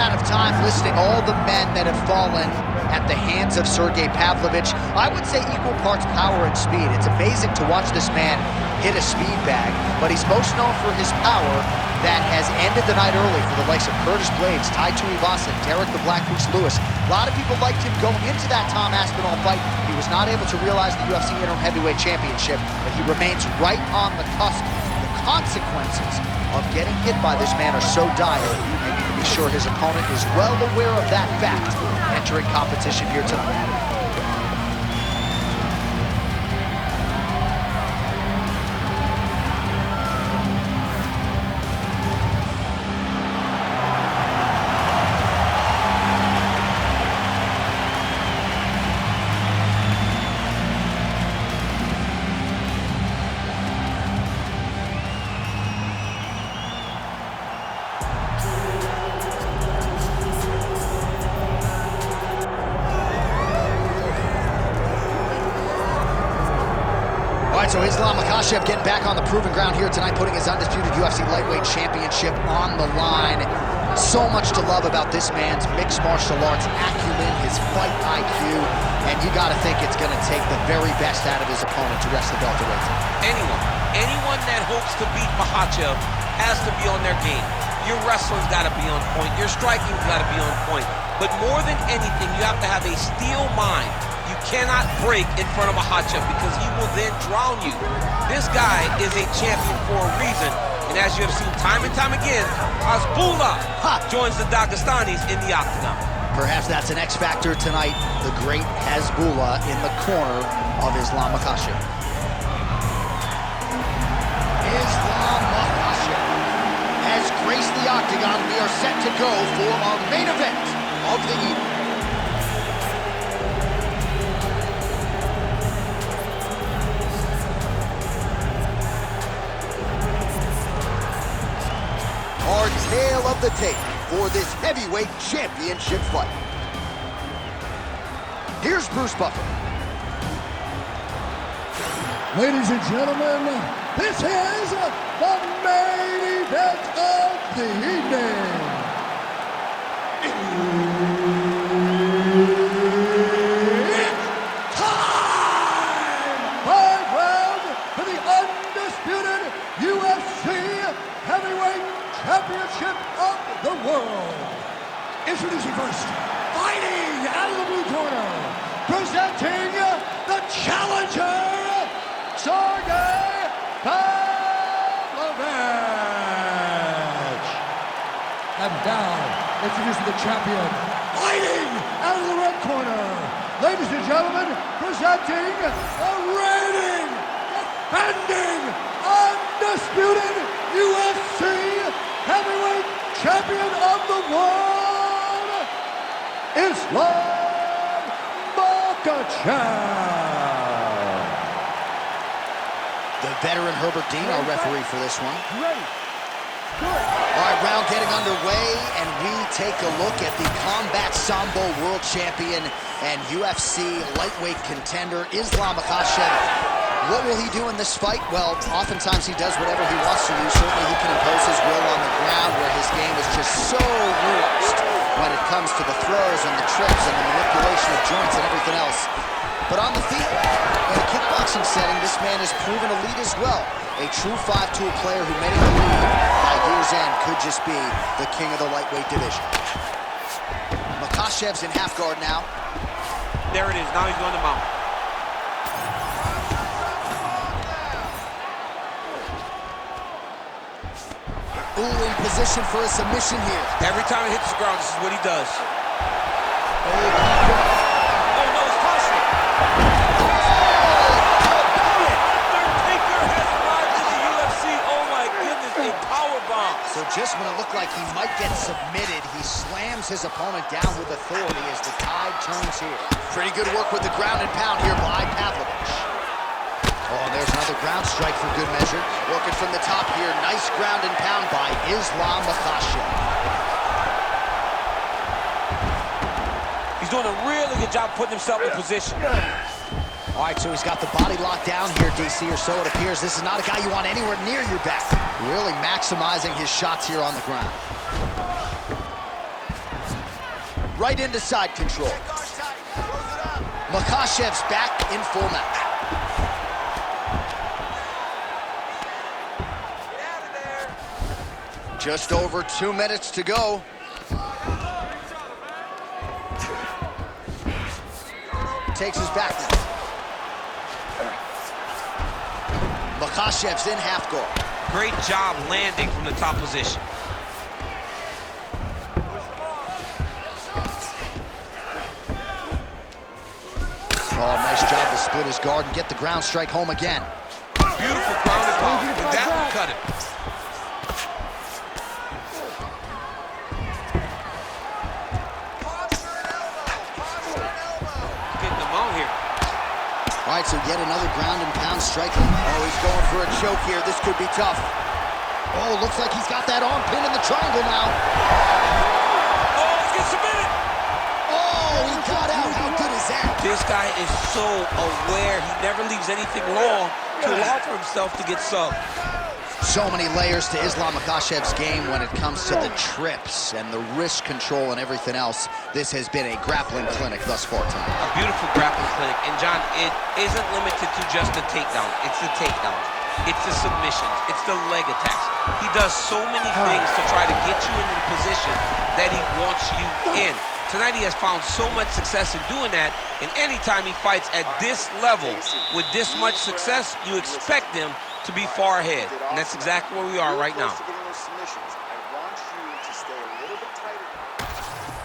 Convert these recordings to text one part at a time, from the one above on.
amount of time listing all the men that have fallen at the hands of Sergei Pavlovich. I would say equal parts power and speed. It's amazing to watch this man hit a speed bag, but he's most known for his power that has ended the night early for the likes of Curtis Blades, Tai Tuivasa, Derek the Black Goose Lewis. A lot of people liked him going into that Tom Aspinall fight. He was not able to realize the UFC Interim Heavyweight Championship, but he remains right on the cusp. The consequences of getting hit by this man are so dire, and you can be sure his opponent is well aware of that fact entering competition here tonight. So Islam Makhachev getting back on the proven ground here tonight, putting his undisputed UFC lightweight championship on the line. So much to love about this man's mixed martial arts acumen, his fight IQ, and you got to think it's going to take the very best out of his opponent to wrest the welterweight. Anyone that hopes to beat Makhachev has to be on their game. Your wrestling's got to be on point. Your striking's got to be on point. But more than anything, you have to have a steel mind. You cannot break in front of Makhachev because he will then drown you. This guy is a champion for a reason. And as you have seen time and time again, Hasbullah joins the Dagestanis in the octagon. Perhaps that's an X factor tonight. The great Hasbullah in the corner of Islam Makhachev. Islam Makhachev has graced the octagon. We are set to go for our main event of the evening. Our tale of the tape for this heavyweight championship fight. Here's Bruce Buffer. Ladies and gentlemen, this is the main event of the evening. It's time! 5 rounds for the undisputed UFC heavyweight championship of the world. Introducing first, fighting out of the blue corner, presenting the challenger, Sergei Pavlovich. And now, introducing the champion, fighting out of the red corner, ladies and gentlemen, presenting the reigning, defending, undisputed UFC heavyweight champion of the world, Islam Makhachev. The veteran Herbert Dean, our referee for this one. All right, round getting underway, and we take a look at the Combat Sambo world champion and UFC lightweight contender, Islam Makhachev. What will he do in this fight? Well, oftentimes he does whatever he wants to do. Certainly he can impose his will on the ground, where his game is just so nuanced when it comes to the throws and the trips and the manipulation of joints and everything else. But on the feet, in a kickboxing setting, this man has proven elite as well. A true 5-tool player who many believe by year's end could just be the king of the lightweight division. Makhachev's in half guard now. There it is. Now he's going to mount. Ooh, in position for a submission here. Every time he hits the ground, this is what he does. So just when it looked like he might get submitted, he slams his opponent down with authority as the tide turns here. Pretty good work with the ground and pound here by Pavlovich. Oh, and there's another ground strike for good measure. Working from the top here, nice ground and pound by Islam Makhachev. He's doing a really good job putting himself in position. All right, so he's got the body locked down here, DC, or so it appears. This is not a guy you want anywhere near your back. Really maximizing his shots here on the ground. right into side control. Makhachev's back in full mount. Just over 2 minutes to go. Takes his back. Makhachev's in half guard. Great job landing from the top position. Oh, nice job to split his guard and get the ground strike home again. Beautiful ground and pound, and that one cut him. Getting them out here. All right, so yet another ground and pound striking. Oh, he's going for a choke here. This could be tough. Oh, looks like he's got that arm pin in the triangle now. Oh, he's getting submitted. Oh, he got out. How good is that? This guy is so aware. He never leaves anything wrong to allow for himself to get subbed. So many layers to Islam Makhachev's game when it comes to the trips and the wrist control and everything else. This has been a grappling clinic thus far tonight. A beautiful grappling clinic. And John, it isn't limited to just the takedown. It's the takedowns. It's the submissions. It's the leg attacks. He does so many things to try to get you into the position that he wants you in. Tonight he has found so much success in doing that, and anytime he fights at this level with this much success, you expect him to be far ahead, and that's exactly where we are right now.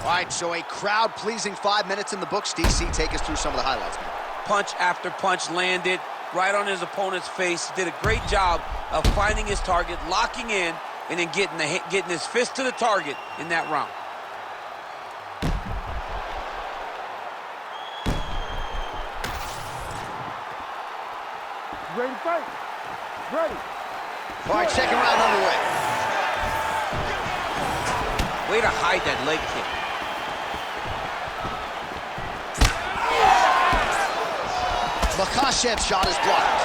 All right, so a crowd-pleasing 5 minutes in the books. DC, take us through some of the highlights, man. Punch after punch landed right on his opponent's face. Did a great job of finding his target, locking in, and then getting his fist to the target in that round. Ready to fight? Ready. All right, second round underway. Way to hide that leg kick. Makhachev's shot is blocked.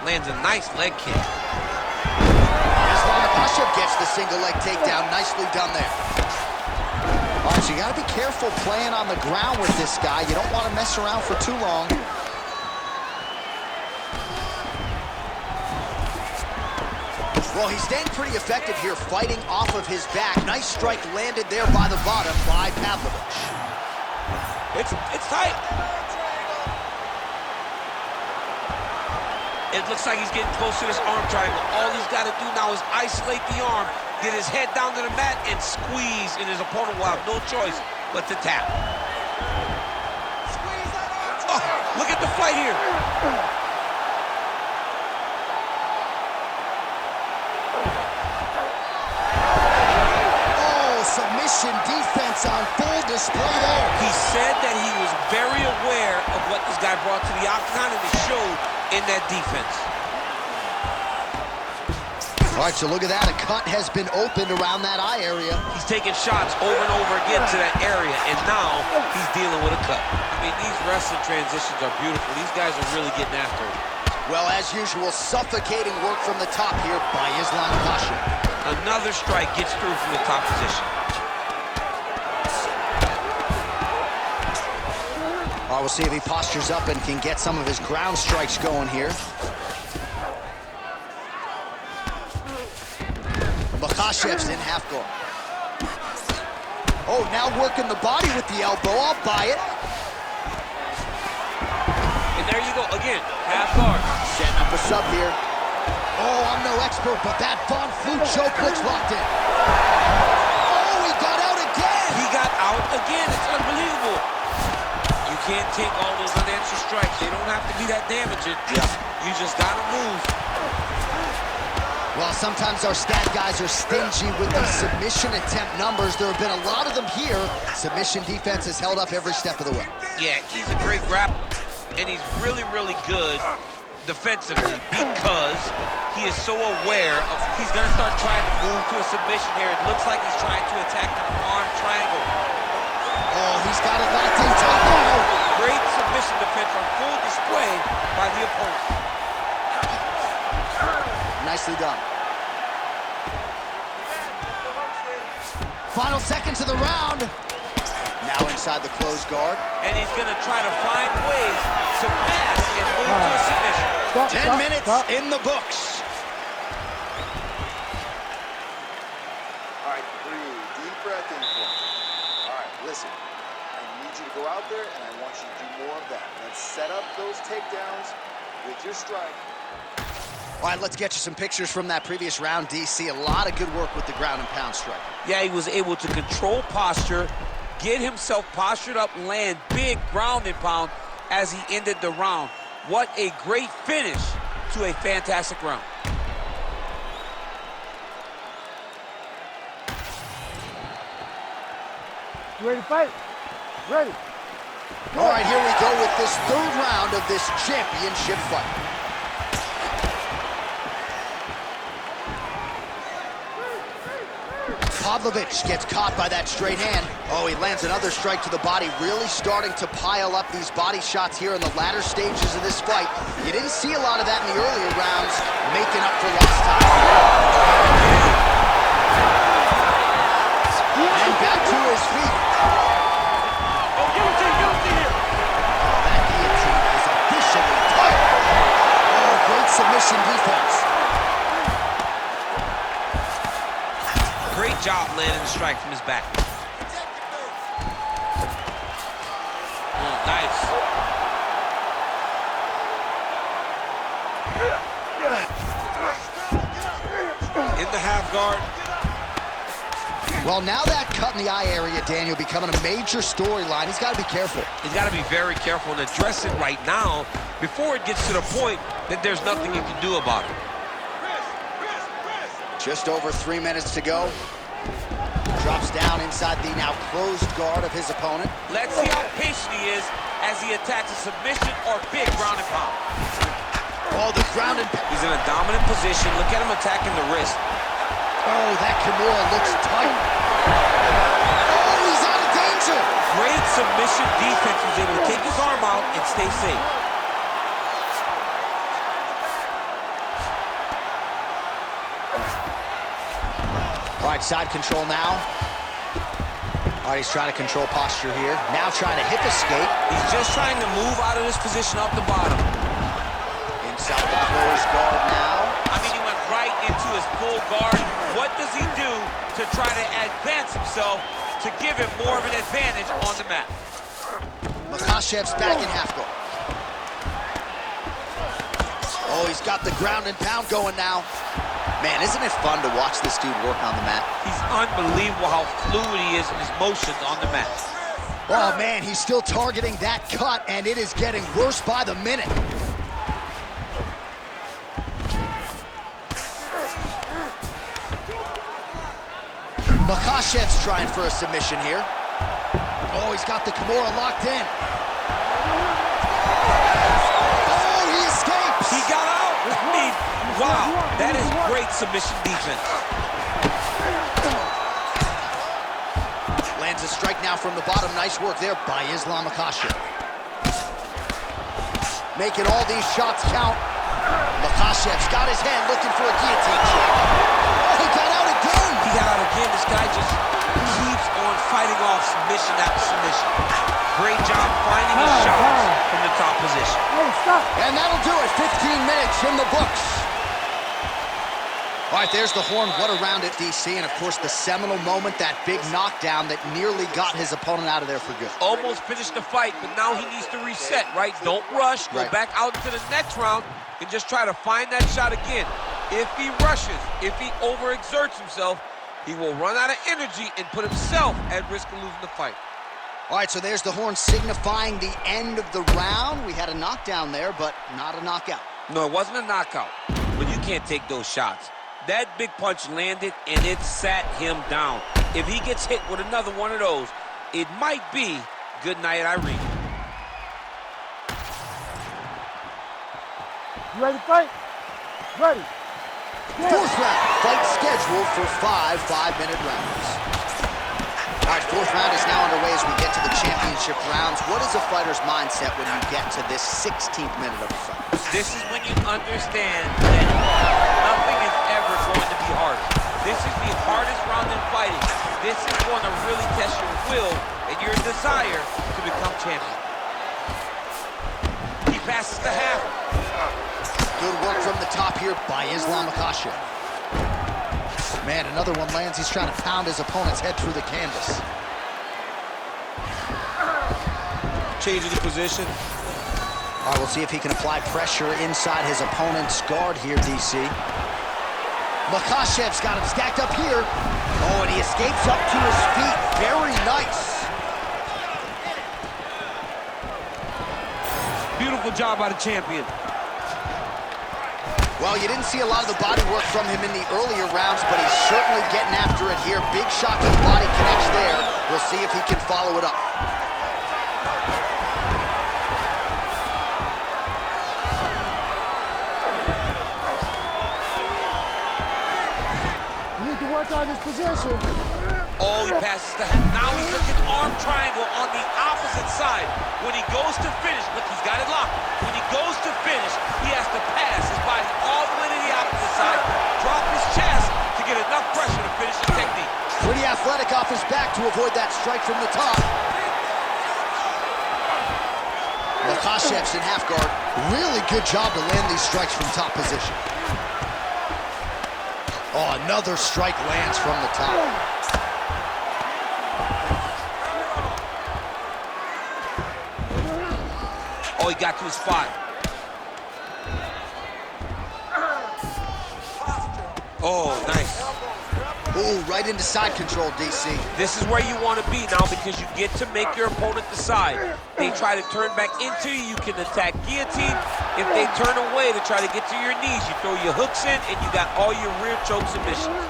Lands a nice leg kick. Islam Makhachev gets the single leg takedown. Nicely done there. All right, so you got to be careful playing on the ground with this guy. You don't want to mess around for too long. Well, he's staying pretty effective here, fighting off of his back. Nice strike landed there by the bottom by Pavlovich. It's tight. It looks like he's getting close to this arm triangle. All he's got to do now is isolate the arm, get his head down to the mat, and squeeze, and his opponent will have no choice but to tap. Oh, look at the fight here. Oh, submission defense on full display there. He said that he was very aware of what this guy brought to the octagon, and it showed in that defense. All right, so look at that. A cut has been opened around that eye area. He's taking shots over and over again to that area, and now he's dealing with a cut. I mean, these wrestling transitions are beautiful. These guys are really getting after it. Well, as usual, suffocating work from the top here by Islam Makhachev. Another strike gets through from the top position. All right, we'll see if he postures up and can get some of his ground strikes going here. Makhachev's in half guard. Oh, now working the body with the elbow. I'll buy it. And there you go, again, half guard. Setting up a sub here. Oh, I'm no expert, but that Von Flue choke looks locked in. Oh, he got out again. He got out again. It's unbelievable. You can't take all those unanswered strikes. They don't have to be that damaging. Yeah. You just gotta move. Well, sometimes our stat guys are stingy with the submission attempt numbers. There have been a lot of them here. Submission defense has held up every step of the way. Yeah, he's a great grappler, and he's really, really good defensively because he is so aware of he's going to start trying to move to a submission here. It looks like he's trying to attack the arm triangle. Oh, he's got it locked in tight now. Great submission defense on full display by the opponent. Nicely done. into the round. Now inside the closed guard. And he's going to try to find ways to pass and move to a submission. 10 minutes in the books. All right, breathe. Deep breath in for me. All right, listen. I need you to go out there, and I want you to do more of that. Let's set up those takedowns with your strike. All right, let's get you some pictures from that previous round, DC. A lot of good work with the ground and pound strike. Yeah, he was able to control posture, get himself postured up, land big ground and pound as he ended the round. What a great finish to a fantastic round. You ready to fight? Ready. All right, here we go with this third round of this championship fight. Pavlovich gets caught by that straight hand. Oh, he lands another strike to the body, really starting to pile up these body shots here in the latter stages of this fight. You didn't see a lot of that in the earlier rounds, making up for lost time. And back to his feet. Oh, guillotine here. That guillotine is officially tight. Oh, great submission defense. Great job landing the strike from his back. Nice. In the half guard. Well, now that cut in the eye area, Daniel, becoming a major storyline. He's got to be careful. He's got to be very careful and address it right now before it gets to the point that there's nothing you can do about it. Just over 3 minutes to go. Drops down inside the now closed guard of his opponent. Let's see how patient he is as he attacks a submission or big ground and pound. Oh, the ground and... He's in a dominant position. Look at him attacking the wrist. Oh, that Kimura looks tight. Oh, he's out of danger. Great submission defense. He's able to take his arm out and stay safe. All right, side control now. All right, he's trying to control posture here. Now trying to hip escape. He's just trying to move out of this position up the bottom. Inside the closed guard now. I mean, he went right into his full guard. What does he do to try to advance himself to give him more of an advantage on the mat? Makhachev's back in half guard. Oh, he's got the ground and pound going now. Man, isn't it fun to watch this dude work on the mat? He's unbelievable how fluid he is in his motions on the mat. Oh, man, he's still targeting that cut, and it is getting worse by the minute. Makhachev's trying for a submission here. Oh, he's got the Kimura locked in. Oh, he escapes. He got out. I mean, wow, that is great submission defense. Lands a strike now from the bottom. Nice work there by Islam Makhachev. Making all these shots count. Makhachev's got his hand looking for a guillotine shot. Oh, he got out again. He got out again. This guy just keeps on fighting off submission after submission. Great job finding his shots from the top position. Hey, stop. And that'll do it. 15 minutes in the books. All right, there's the horn. What a round at DC. And, of course, the seminal moment, that big knockdown that nearly got his opponent out of there for good. Almost finished the fight, but now he needs to reset, right? Don't rush. Go back out into the next round and just try to find that shot again. If he rushes, if he overexerts himself, he will run out of energy and put himself at risk of losing the fight. All right, so there's the horn signifying the end of the round. We had a knockdown there, but not a knockout. No, it wasn't a knockout, but you can't take those shots. That big punch landed, and it sat him down. If he gets hit with another one of those, it might be good night, Irene. You ready to fight? Ready. Fourth round, fight scheduled for 5 5-minute rounds. All right, fourth round is now underway as we get to the championship rounds. What is a fighter's mindset when you get to this 16th minute of the fight? This is when you understand that nothing is ever going to be harder. This is the hardest round in fighting. This is going to really test your will and your desire to become champion. He passes the half. Good work from the top here by Islam Makhachev. Man, another one lands. He's trying to pound his opponent's head through the canvas. Changing the position. All right, we'll see if he can apply pressure inside his opponent's guard here, DC. Makhachev's got him stacked up here. Oh, and he escapes up to his feet. Very nice. Beautiful job by the champion. Well, you didn't see a lot of the body work from him in the earlier rounds, but he's certainly getting after it here. Big shot to the body connects there. We'll see if he can follow it up. You need to work on his position. Oh, he passes the half. Now he's looking arm triangle on the opposite side. When he goes to finish, look, he's got it locked. When he goes to finish, he has to pass his body all the way to the opposite side, drop his chest to get enough pressure to finish his technique. Pretty athletic off his back to avoid that strike from the top. Makhachev's in half guard. Really good job to land these strikes from top position. Oh, another strike lands from the top. Oh, he got to his spot. Oh, nice. Ooh, right into side control, DC. This is where you want to be now because you get to make your opponent decide. They try to turn back into you, you can attack guillotine. If they turn away to try to get to your knees, you throw your hooks in and you got all your rear choke submissions.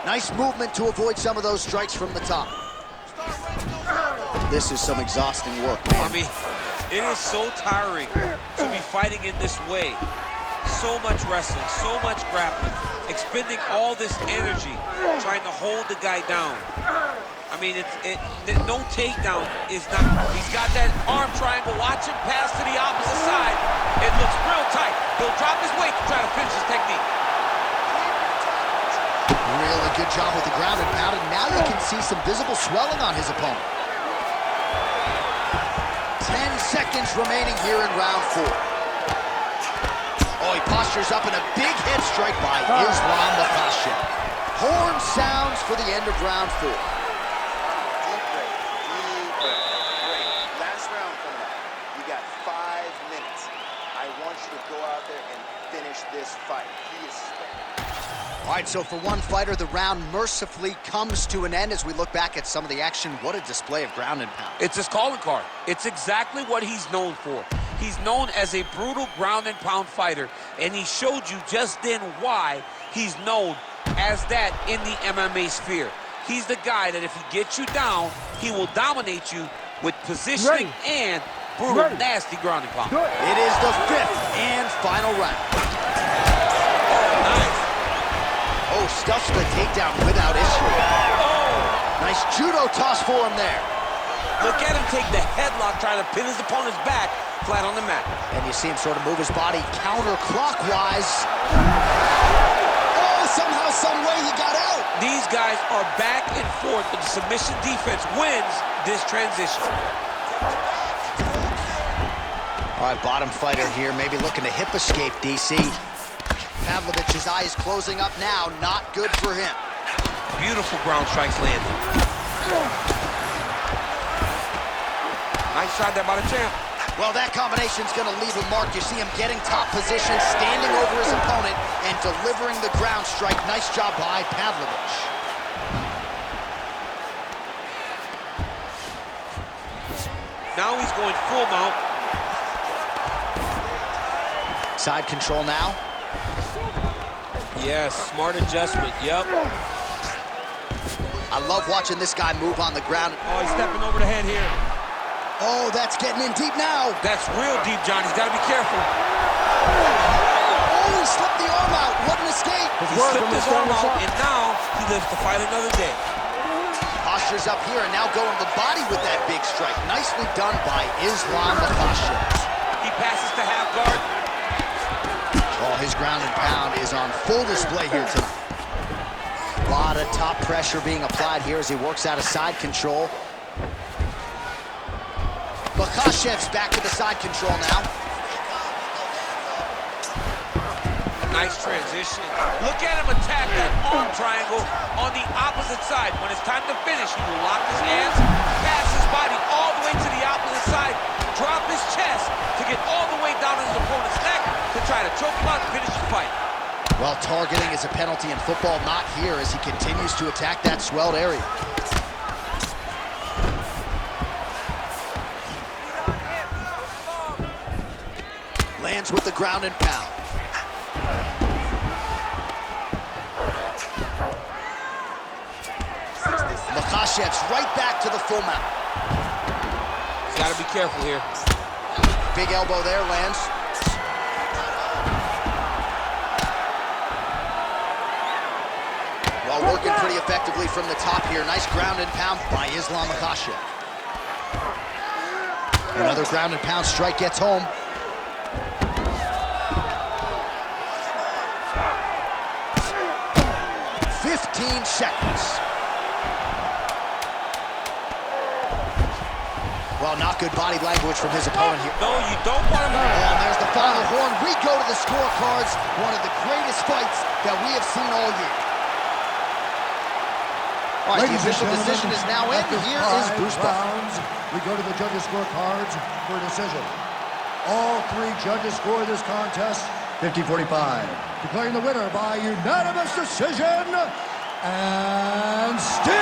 Nice movement to avoid some of those strikes from the top. This is some exhausting work, man. I mean, it is so tiring to be fighting in this way. So much wrestling, so much grappling, expending all this energy trying to hold the guy down. I mean, no takedown is not. He's got that arm triangle. Watch him pass to the opposite side. It looks real tight. He'll drop his weight to try to finish his technique. Really good job with the ground and pound, and now you can see some visible swelling on his opponent. 10 seconds remaining here in round 4. Oh, he postures up in a big head strike by Islam Makhachev. Horn sounds for the end of round 4. Deep breath, deep breath. Great. Last round coming up. You got 5 minutes. I want you to go out there and finish this fight. He is spent. All right, so for one fighter, the round mercifully comes to an end as we look back at some of the action. What a display of ground and pound. It's his calling card. It's exactly what he's known for. He's known as a brutal ground and pound fighter, and he showed you just then why he's known as that in the MMA sphere. He's the guy that if he gets you down, he will dominate you with positioning and brutal, nasty ground and pound. It is the 5th and final round. Oh, nice. Oh, stuffs the takedown without issue. Oh! Nice judo toss for him there. Look at him take the headlock, trying to pin his opponent's back flat on the mat. And you see him sort of move his body counterclockwise. Oh, somehow, some way he got out. These guys are back and forth, but the submission defense wins this transition. All right, bottom fighter here, maybe looking to hip escape, DC. Pavlovich's eye is closing up now. Not good for him. Beautiful ground strikes landed. Nice shot there by the champ. Well, that combination's going to leave a mark. You see him getting top position, standing over his opponent, and delivering the ground strike. Nice job by Pavlovich. Now he's going full mount. Side control now. Yes, smart adjustment, yep. I love watching this guy move on the ground. Oh, he's stepping over the head here. Oh, that's getting in deep now. That's real deep, John. He's got to be careful. Oh, he slipped the arm out. What an escape. He slipped his arm out, and now he lives to fight another day. Postures up here and now going to the body with that big strike. Nicely done by Islam Makhachev. He passes to half guard. Oh, his ground and pound is on full display here tonight. A lot of top pressure being applied here as he works out of side control. Makhachev's back to the side control now. Nice transition. Look at him attack that arm triangle on the opposite side. When it's time to finish, he will lock his hands, pass his body all the way to the opposite side, drop his chest to get all the way down to his opponent's neck to try to choke him out and finish the fight. Well, targeting is a penalty in football, not here as he continues to attack that swelled area. Lands with the ground and pound. Makhachev's right back to the full mount. He's got to be careful here. Big elbow there, lands. Well, working pretty effectively from the top here. Nice ground and pound by Islam Makhachev. Another ground and pound strike gets home. Seconds. Well, not good body language from his opponent here. No, you don't want him. And there's the final horn. We go to the scorecards. One of the greatest fights that we have seen all year. All right, the official decision is now in. Here is Bruce rounds, we go to the judges' scorecards for a decision. All three judges scored this contest 50-45. Declaring the winner by unanimous decision. And still,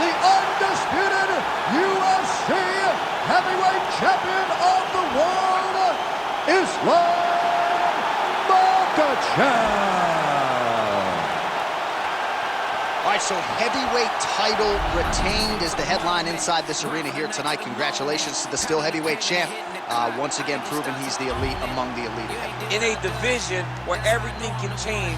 the undisputed UFC heavyweight champion of the world, Islam Makhachev. All right, so heavyweight title retained is the headline inside this arena here tonight. Congratulations to the still heavyweight champ. Once again, proving he's the elite among the elite. In a division where everything can change,